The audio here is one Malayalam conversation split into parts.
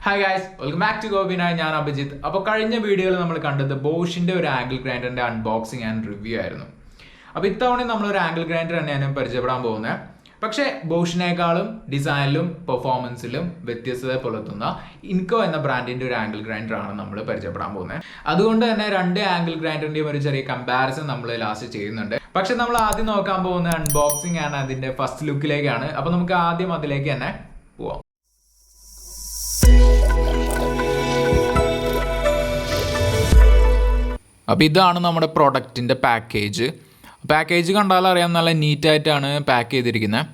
Hi guys, welcome back to kopyknight. ഞാൻ അഭിജിത്ത്. അപ്പോൾ കഴിഞ്ഞ വീഡിയോയിൽ നമ്മൾ കണ്ടത് ബോഷിൻ്റെ ഒരു ആംഗിൾ ഗ്രൈൻഡറിൻ്റെ അൺബോക്സിങ് ആൻഡ് റിവ്യൂ ആയിരുന്നു. അപ്പോൾ ഇത്തവണ നമ്മളൊരു ആംഗിൾ ഗ്രൈൻഡർ തന്നെയാണ് പരിചയപ്പെടാൻ പോകുന്നത്. പക്ഷേ ബോഷിനേക്കാളും ഡിസൈനിലും പെർഫോമൻസിലും വ്യത്യസ്തത പുലർത്തുന്ന ഇൻകോ എന്ന ബ്രാൻഡിൻ്റെ ഒരു ആംഗിൾ ഗ്രൈൻഡറാണ് നമ്മൾ പരിചയപ്പെടാൻ പോകുന്നത്. അതുകൊണ്ട് തന്നെ രണ്ട് ആംഗിൾ ഗ്രൈൻഡറിൻ്റെയും ഒരു ചെറിയ കമ്പാരിസൺ നമ്മൾ ലാസ്റ്റ് ചെയ്യുന്നുണ്ട്. പക്ഷെ നമ്മൾ ആദ്യം നോക്കാൻ പോകുന്ന അൺബോക്സിംഗ് ആണ് അതിൻ്റെ ഫസ്റ്റ് ലുക്കിലേക്കാണ്. അപ്പോൾ നമുക്ക് ആദ്യം അതിലേക്ക് തന്നെ പോവാം. അപ്പോൾ ഇതാണ് നമ്മുടെ പ്രൊഡക്റ്റിൻ്റെ പാക്കേജ് കണ്ടാൽ അറിയാം, നല്ല നീറ്റായിട്ടാണ് പാക്ക് ചെയ്തിരിക്കുന്നത്.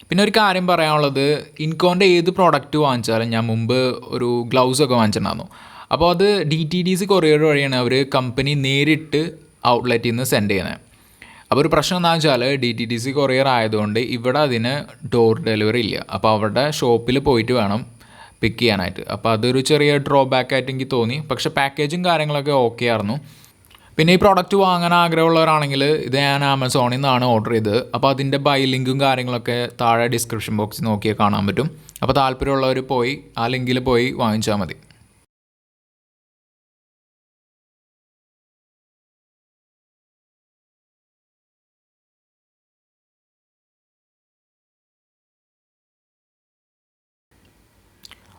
പിന്നെ ഒരു കാര്യം പറയാനുള്ളത്, ഇൻകോൻ്റെ ഏത് പ്രോഡക്റ്റ് വാങ്ങിച്ചാലും ഞാൻ മുമ്പ് ഒരു ഗ്ലൗസ് ഒക്കെ വാങ്ങിച്ചിട്ടുണ്ടായിരുന്നു. അപ്പോൾ അത് DTDC കൊറിയർ വഴിയാണ് അവർ കമ്പനി നേരിട്ട് ഔട്ട്ലെറ്റിൽ നിന്ന് സെൻഡ് ചെയ്യുന്നത്. അപ്പോൾ ഒരു പ്രശ്നം എന്താണെന്ന് വെച്ചാൽ DTDC കൊറിയർ ആയതുകൊണ്ട് ഇവിടെ അതിന് ഡോർ ഡെലിവറി ഇല്ല. അപ്പോൾ അവരുടെ ഷോപ്പിൽ പോയിട്ട് വേണം പിക്ക് ചെയ്യാനായിട്ട്. അപ്പോൾ അതൊരു ചെറിയ ഡ്രോബാക്ക് ആയിട്ട് എനിക്ക് തോന്നി. പക്ഷേ പാക്കേജും കാര്യങ്ങളൊക്കെ ഓക്കെ ആയിരുന്നു. പിന്നെ ഈ പ്രോഡക്റ്റ് വാങ്ങാൻ ആഗ്രഹമുള്ളവരാണെങ്കിൽ ഇത് ഞാൻ ആമസോണിൽ നിന്നാണ് ഓർഡർ ചെയ്തത്. അപ്പോൾ അതിൻ്റെ ബൈ ലിങ്കും കാര്യങ്ങളൊക്കെ താഴെ ഡിസ്ക്രിപ്ഷൻ ബോക്സിൽ നോക്കിയാൽ കാണാൻ പറ്റും. അപ്പോൾ താല്പര്യമുള്ളവർ പോയി ആ ലിങ്കിൽ പോയി വാങ്ങിച്ചാൽ മതി.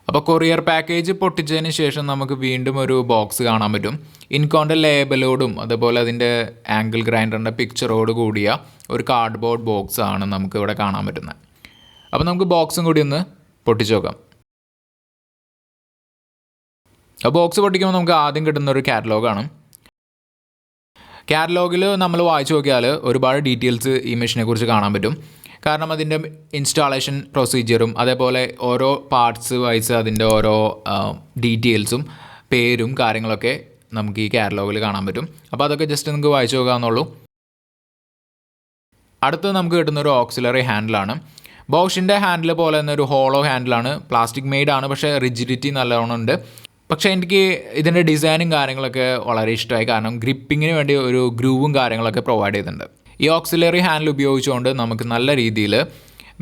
അപ്പോൾ കൊറിയർ പാക്കേജ് പൊട്ടിച്ചതിന് ശേഷം നമുക്ക് വീണ്ടും ഒരു ബോക്സ് കാണാൻ പറ്റും. ഇൻകോൻ്റെ ലേബലോടും അതുപോലെ അതിൻ്റെ ആംഗിൾ ഗ്രൈൻഡറിൻ്റെ പിക്ചറോട് കൂടിയ ഒരു കാർഡ്ബോർഡ് ബോക്സ് ആണ് നമുക്ക് ഇവിടെ കാണാൻ പറ്റുന്നത്. അപ്പോൾ നമുക്ക് ബോക്സും കൂടി ഒന്ന് പൊട്ടിച്ച് നോക്കാം. ആ ബോക്സ് പൊട്ടിക്കുമ്പോൾ നമുക്ക് ആദ്യം കിട്ടുന്ന ഒരു കാറ്റലോഗാണ്. കാറ്റലോഗിൽ നമ്മൾ വായിച്ചു നോക്കിയാൽ ഒരുപാട് ഡീറ്റെയിൽസ് ഈ മെഷീനെ കുറിച്ച് കാണാൻ പറ്റും. കാരണം അതിൻ്റെ ഇൻസ്റ്റാളേഷൻ പ്രൊസീജിയറും അതേപോലെ ഓരോ പാർട്സ് വൈസ് അതിൻ്റെ ഓരോ ഡീറ്റെയിൽസും പേരും കാര്യങ്ങളൊക്കെ നമുക്ക് ഈ കാറ്റലോഗിൽ കാണാൻ പറ്റും. അപ്പോൾ അതൊക്കെ ജസ്റ്റ് നിങ്ങൾക്ക് വായിച്ചു നോക്കാമെന്നുള്ളൂ. അടുത്ത് നമുക്ക് കിട്ടുന്നൊരു ഓക്സിലറി ഹാൻഡിലാണ്. ബോഷിൻ്റെ ഹാൻഡിൽ പോലെ തന്നെ ഒരു ഹോളോ ഹാൻഡിലാണ്. പ്ലാസ്റ്റിക് മെയ്ഡ് ആണ്, പക്ഷേ റിജിഡിറ്റി നല്ലോണം ഉണ്ട്. പക്ഷേ എനിക്ക് ഇതിൻ്റെ ഡിസൈനും കാര്യങ്ങളൊക്കെ വളരെ ഇഷ്ടമായി. കാരണം ഗ്രിപ്പിങ്ങിന് വേണ്ടി ഒരു ഗ്രൂവും കാര്യങ്ങളൊക്കെ പ്രൊവൈഡ് ചെയ്തിട്ടുണ്ട്. ഈ ഓക്സിലറി ഹാൻഡിൽ ഉപയോഗിച്ചുകൊണ്ട് നമുക്ക് നല്ല രീതിയിൽ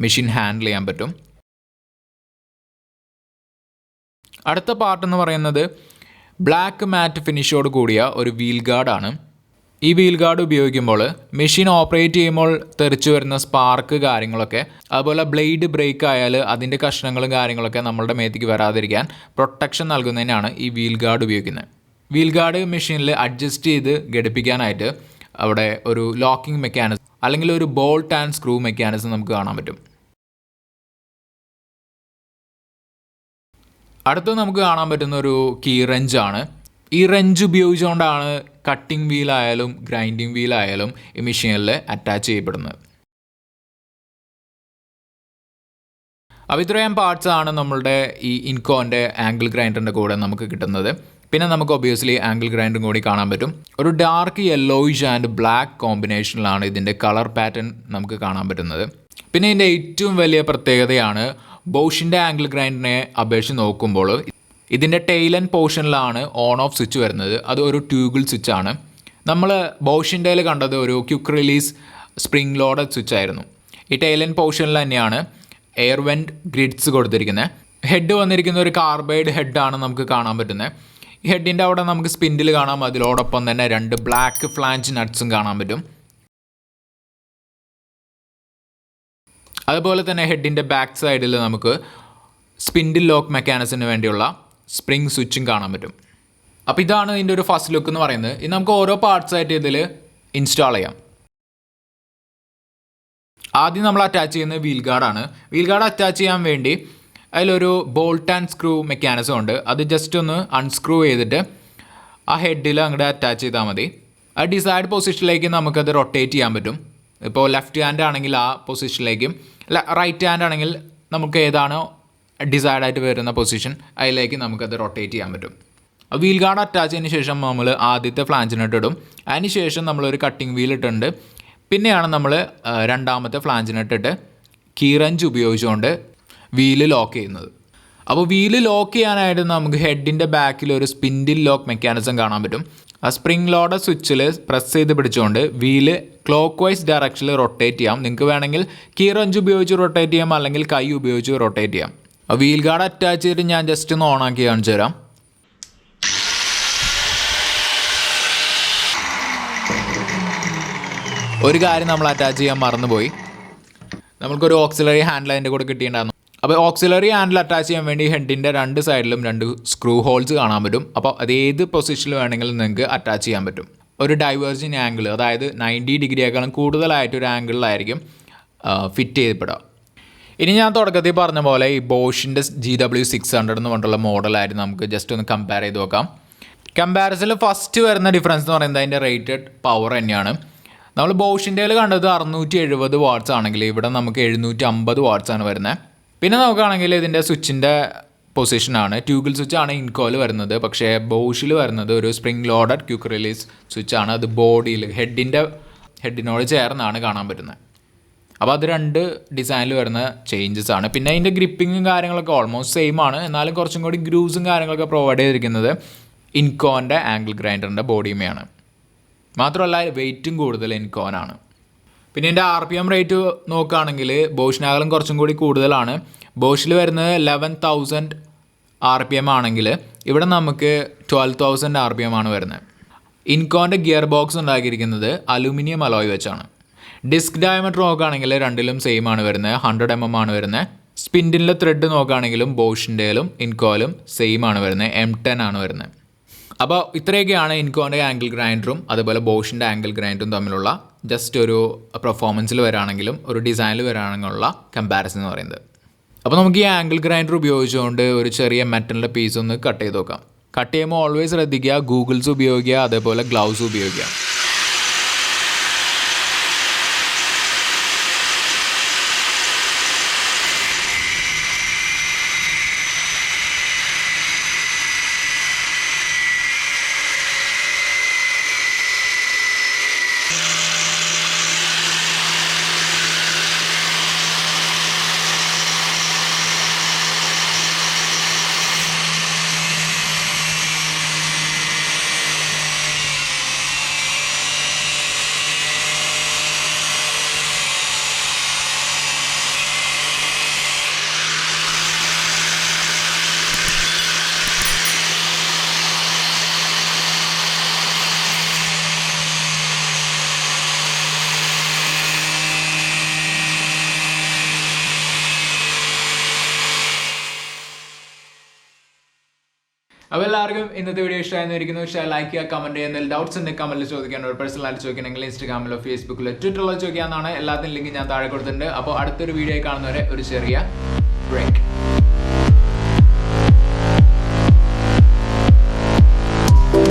മെഷീൻ ഹാൻഡിൽ ചെയ്യാൻ പറ്റും. അടുത്ത പാർട്ട് എന്ന് പറയുന്നത് ബ്ലാക്ക് മാറ്റ് ഫിനിഷോട് കൂടിയ ഒരു വീൽ ഗാർഡാണ്. ഈ വീൽ ഗാർഡ് ഉപയോഗിക്കുമ്പോൾ മെഷീൻ ഓപ്പറേറ്റ് ചെയ്യുമ്പോൾ തെറിച്ചു വരുന്ന സ്പാർക്ക് കാര്യങ്ങളൊക്കെ, അതുപോലെ ബ്ലേഡ് ബ്രേക്ക് ആയാൽ അതിൻ്റെ കഷ്ണങ്ങളും കാര്യങ്ങളൊക്കെ നമ്മളുടെ മേത്തേക്ക് വരാതിരിക്കാൻ പ്രൊട്ടക്ഷൻ നൽകുന്നതിനാണ് ഈ വീൽ ഗാർഡ് ഉപയോഗിക്കുന്നത്. വീൽ ഗാർഡ് മെഷീനിൽ അഡ്ജസ്റ്റ് ചെയ്ത് ഘടിപ്പിക്കാനായിട്ട് അവിടെ ഒരു ലോക്കിംഗ് മെക്കാനിസം അല്ലെങ്കിൽ ഒരു ബോൾട്ട് ആൻഡ് സ്ക്രൂ മെക്കാനിസം നമുക്ക് കാണാൻ പറ്റും. അടുത്ത് നമുക്ക് കാണാൻ പറ്റുന്ന ഒരു കീ റെഞ്ചാണ്. ഈ റെഞ്ച് ഉപയോഗിച്ചുകൊണ്ടാണ് കട്ടിംഗ് വീലായാലും ഗ്രൈൻഡിങ് വീലായാലും ഈ മെഷീനിൽ അറ്റാച്ച് ചെയ്യപ്പെടുന്നത്. അപ്പോൾ ഇത്രയും പാർട്സ് ആണ് നമ്മളുടെ ഈ ഇൻകോൻ്റെ ആംഗിൾ ഗ്രൈൻഡറിൻ്റെ കൂടെ നമുക്ക് കിട്ടുന്നത്. പിന്നെ നമുക്ക് ഒബിയസ്ലി ആംഗിൾ ഗ്രൈൻഡറും കൂടി കാണാൻ പറ്റും. ഒരു ഡാർക്ക് യെല്ലോയിഷ് ആൻഡ് ബ്ലാക്ക് കോമ്പിനേഷനിലാണ് ഇതിൻ്റെ കളർ പാറ്റേൺ നമുക്ക് കാണാൻ പറ്റുന്നത്. പിന്നെ ഇതിൻ്റെ ഏറ്റവും വലിയ പ്രത്യേകതയാണ് ബോഷിൻ്റെ ആംഗിൾ ഗ്രൈൻഡറിനെ അപേക്ഷിച്ച് നോക്കുമ്പോൾ ഇതിൻ്റെ ടെയിൽ ആൻഡ് പോർഷനിലാണ് ഓൺ ഓഫ് സ്വിച്ച് വരുന്നത്. അത് ഒരു ട്യൂബിൾ സ്വിച്ചാണ്. നമ്മൾ ബോഷിൻ്റെയിൽ കണ്ടത് ഒരു quick release spring loaded switch ആയിരുന്നു. ഈ ടെയിൽ ആൻഡ് പോർഷനിൽ തന്നെയാണ് എയർ വെൻറ്റ് ഗ്രിഡ്സ് കൊടുത്തിരിക്കുന്നത്. ഹെഡ് വന്നിരിക്കുന്ന ഒരു കാർബൈഡ് ഹെഡാണ് നമുക്ക് കാണാൻ പറ്റുന്നത്. ഈ ഹെഡിൻ്റെ അവിടെ നമുക്ക് സ്പിൻഡിൽ കാണാം. അതിലോടൊപ്പം തന്നെ രണ്ട് ബ്ലാക്ക് ഫ്ലാഞ്ച് നട്ട്സും കാണാൻ പറ്റും. അതുപോലെ തന്നെ ഹെഡിൻ്റെ ബാക്ക് സൈഡിൽ നമുക്ക് സ്പിൻഡിൽ ലോക്ക് മെക്കാനിസത്തിന് വേണ്ടിയുള്ള സ്പ്രിംഗ് സ്വിച്ചും കാണാൻ പറ്റും. അപ്പോൾ ഇതാണ് ഇതിൻ്റെ ഒരു ഫസ്റ്റ് ലുക്ക് എന്ന് പറയുന്നത്. ഇത് നമുക്ക് ഓരോ പാർട്സ് ആയിട്ട് ഇതിൽ ഇൻസ്റ്റാൾ ചെയ്യാം. ആദ്യം നമ്മൾ അറ്റാച്ച് ചെയ്യുന്നത് വീൽ ഗാർഡാണ്. വീൽ ഗാർഡ് അറ്റാച്ച് ചെയ്യാൻ വേണ്ടി അതിലൊരു ബോൾട്ട് ആൻഡ് സ്ക്രൂ മെക്കാനിസം ഉണ്ട്. അത് ജസ്റ്റ് ഒന്ന് അൺസ്ക്രൂ ചെയ്തിട്ട് ആ ഹെഡിൽ അങ്ങോട്ട് അറ്റാച്ച് ചെയ്താൽ മതി. ആ ഡിസൈഡ് പൊസിഷനിലേക്ക് നമുക്കത് റൊട്ടേറ്റ് ചെയ്യാൻ പറ്റും. ഇപ്പോൾ ലെഫ്റ്റ് ഹാൻഡ് ആണെങ്കിൽ ആ പൊസിഷനിലേക്കും റൈറ്റ് ഹാൻഡ് ആണെങ്കിൽ നമുക്ക് ഏതാണോ ഡിസൈഡായിട്ട് വരുന്ന പൊസിഷൻ അതിലേക്ക് നമുക്കത് റൊട്ടേറ്റ് ചെയ്യാൻ പറ്റും. വീൽ ഗാർഡ് അറ്റാച്ച് ചെയ്തതിന് ശേഷം നമ്മൾ ആദ്യത്തെ ഫ്ലാഞ്ചിനിട്ട് ഇടും. അതിന് ശേഷം നമ്മളൊരു കട്ടിംഗ് വീൽ ഇട്ടുണ്ട്. പിന്നെയാണ് നമ്മൾ രണ്ടാമത്തെ ഫ്ലാഞ്ചിനിട്ടിട്ട് കീ റെഞ്ച് ഉപയോഗിച്ചുകൊണ്ട് വീല് ലോക്ക് ചെയ്യുന്നത്. അപ്പോൾ വീല് ലോക്ക് ചെയ്യാനായിട്ട് നമുക്ക് ഹെഡിൻ്റെ ബാക്കിൽ ഒരു സ്പിൻഡിൽ ലോക്ക് മെക്കാനിസം കാണാൻ പറ്റും. ആ സ്പ്രിംഗ് ലോഡർ സ്വിച്ചിൽ പ്രസ് ചെയ്ത് പിടിച്ചുകൊണ്ട് വീല് ക്ലോക്ക് വൈസ് ഡയറക്ഷനിൽ റൊട്ടേറ്റ് ചെയ്യാം. നിങ്ങൾക്ക് വേണമെങ്കിൽ കീ റെഞ്ച് ഉപയോഗിച്ച് റൊട്ടേറ്റ് ചെയ്യാം, അല്ലെങ്കിൽ കൈ ഉപയോഗിച്ച് റൊട്ടേറ്റ് ചെയ്യാം. വീൽ ഗാർഡ് അറ്റാച്ച് ചെയ്തിട്ട് ഞാൻ ജസ്റ്റ് ഒന്ന് ഓണാക്കി കാണിച്ചു തരാം. ഒരു കാര്യം നമ്മൾ അറ്റാച്ച് ചെയ്യാൻ മറന്നുപോയി, നമുക്കൊരു ഓക്സിലറി ഹാൻഡിൽ അതിൻ്റെ കൂടെ കിട്ടിയിട്ടുണ്ടായിരുന്നു. അപ്പോൾ ഓക്സിലറി ഹാൻഡിൽ അറ്റാച്ച് ചെയ്യാൻ വേണ്ടി ഹെഡിൻ്റെ രണ്ട് സൈഡിലും 2 സ്ക്രൂ ഹോൾസ് കാണാൻ പറ്റും. അപ്പോൾ അത് ഏത് പൊസിഷനിൽ വേണമെങ്കിലും നിങ്ങൾക്ക് അറ്റാച്ച് ചെയ്യാൻ പറ്റും. ഒരു ഡൈവേർജിങ് ആംഗിൾ, അതായത് 90 ഡിഗ്രിയേക്കാളും കൂടുതലായിട്ടൊരു ആംഗിളിലായിരിക്കും ഫിറ്റ് ചെയ്യപ്പെടുക. ഇനി ഞാൻ തുടക്കത്തിൽ പറഞ്ഞ പോലെ ഈ ബോഷിൻ്റെ GW600 എന്ന് പറഞ്ഞിട്ടുള്ള മോഡലായിട്ട് നമുക്ക് ജസ്റ്റ് ഒന്ന് കമ്പയർ ചെയ്ത് നോക്കാം. കമ്പാരിസണിൽ ഫസ്റ്റ് വരുന്ന ഡിഫറൻസ് എന്ന് പറയുന്നത് അതിൻ്റെ റേറ്റഡ് പവർ തന്നെയാണ്. നമ്മൾ ബോഷിൻ്റെയിൽ കണ്ടത് 670 വാട്ട്സ് ആണെങ്കിൽ ഇവിടെ നമുക്ക് 750 വാട്ട്സ് ആണ് വരുന്നത്. പിന്നെ നോക്കുകയാണെങ്കിൽ ഇതിൻ്റെ സ്വിച്ചിൻ്റെ പൊസിഷനാണ് ട്യൂഗിൾ സ്വിച്ചാണ് ഇൻകോയിൽ വരുന്നത്. പക്ഷേ ബോഷിൽ വരുന്നത് ഒരു സ്പ്രിംഗ് ലോഡഡ് ക്വിക്ക് റിലീസ് സ്വിച്ചാണ്. അത് ബോഡിയിൽ ഹെഡിനോട് ചേർന്നാണ് കാണാൻ പറ്റുന്നത്. അപ്പോൾ അത് 2 ഡിസൈനിൽ വരുന്ന ചേഞ്ചസ് ആണ്. പിന്നെ അതിൻ്റെ ഗ്രിപ്പിങ്ങും കാര്യങ്ങളൊക്കെ ഓൾമോസ്റ്റ് സെയിം ആണ്. എന്നാലും കുറച്ചും കൂടി ഗ്രൂസും കാര്യങ്ങളൊക്കെ പ്രൊവൈഡ് ചെയ്തിരിക്കുന്നത് ഇൻകോൻ്റെ ആംഗിൾ ഗ്രൈൻഡറിൻ്റെ ബോഡിയുമെയാണ്. മാത്രമല്ല വെയിറ്റും കൂടുതൽ ഇൻകോനാണ്. പിന്നെ ഇതിൻ്റെ RPM റേറ്റ് നോക്കുകയാണെങ്കിൽ ബോഷിനേക്കാളും കുറച്ചും കൂടി കൂടുതലാണ്. ബോഷിൽ വരുന്നത് 11,000 RPM ആണെങ്കിൽ ഇവിടെ നമുക്ക് 12,000 RPM ആണ് വരുന്നത്. ഇൻകോൻ്റെ ഗിയർ ബോക്സ് ഉണ്ടാക്കിയിരിക്കുന്നത് അലുമിനിയം അലോയ് വെച്ചാണ്. ഡിസ്ക് ഡയമീറ്റർ നോക്കുകയാണെങ്കിൽ രണ്ടിലും സെയിം ആണ് വരുന്നത്, 100 mm ആണ് വരുന്നത്. സ്പിൻഡിലെ ത്രെഡ് നോക്കുകയാണെങ്കിലും ബോഷിൻ്റെയിലും ഇൻകോയിലും സെയിം ആണ് വരുന്നത്, M10 ആണ് വരുന്നത്. അപ്പോൾ ഇത്രയൊക്കെയാണ് ഇൻകോൻ്റെ ആംഗിൾ ഗ്രൈൻഡറും അതുപോലെ ബോഷിൻ്റെ ആംഗിൾ ഗ്രൈൻഡറും തമ്മിലുള്ള ജസ്റ്റ് ഒരു പെർഫോമൻസിൽ വരാണെങ്കിലും ഒരു ഡിസൈനിൽ വരാണെങ്കിലുള്ള കമ്പാരിസൺ എന്ന് പറയുന്നത്. അപ്പോൾ നമുക്ക് ഈ ആംഗിൾ ഗ്രൈൻഡർ ഉപയോഗിച്ചുകൊണ്ട് ഒരു ചെറിയ മെറ്റലിൻ്റെ പീസ് ഒന്ന് കട്ട് ചെയ്ത് നോക്കാം. കട്ട് ചെയ്യുമ്പോൾ ഓൾവേസ് ശ്രദ്ധിക്കുക, ഗൂഗിൾസ് ഉപയോഗിക്കുക, അതേപോലെ ഗ്ലൗസ് ഉപയോഗിക്കുക. അപ്പോൾ എല്ലാവർക്കും ഇന്നത്തെ വീഡിയോ ഇഷ്ടമായിരിക്കുന്നു. ലൈക്ക് ചെയ്യുക, കമൻറ്റ് ചെയ്യുക. എന്തെങ്കിലും ഡൗട്ട്സ് ഉണ്ടെങ്കിൽ കമൻറ്റിൽ ചോദിക്കാൻ, ഒരു പേഴ്സണലായിട്ട് ചോദിക്കണമെങ്കിൽ ഇൻസ്റ്റാഗ്രാമിലോ ഫേസ്ബുക്കിലോ ട്വിറ്ററിലോ ചോദിക്കാവുന്നതാണ്. എല്ലാത്തിനും ലിങ്ക് ഞാൻ താഴെ കൊടുത്തിട്ടുണ്ട്. അപ്പോൾ അടുത്തൊരു വീഡിയോ കാണുന്നവരെ ഒരു ചെറിയ ബ്രേക്ക്.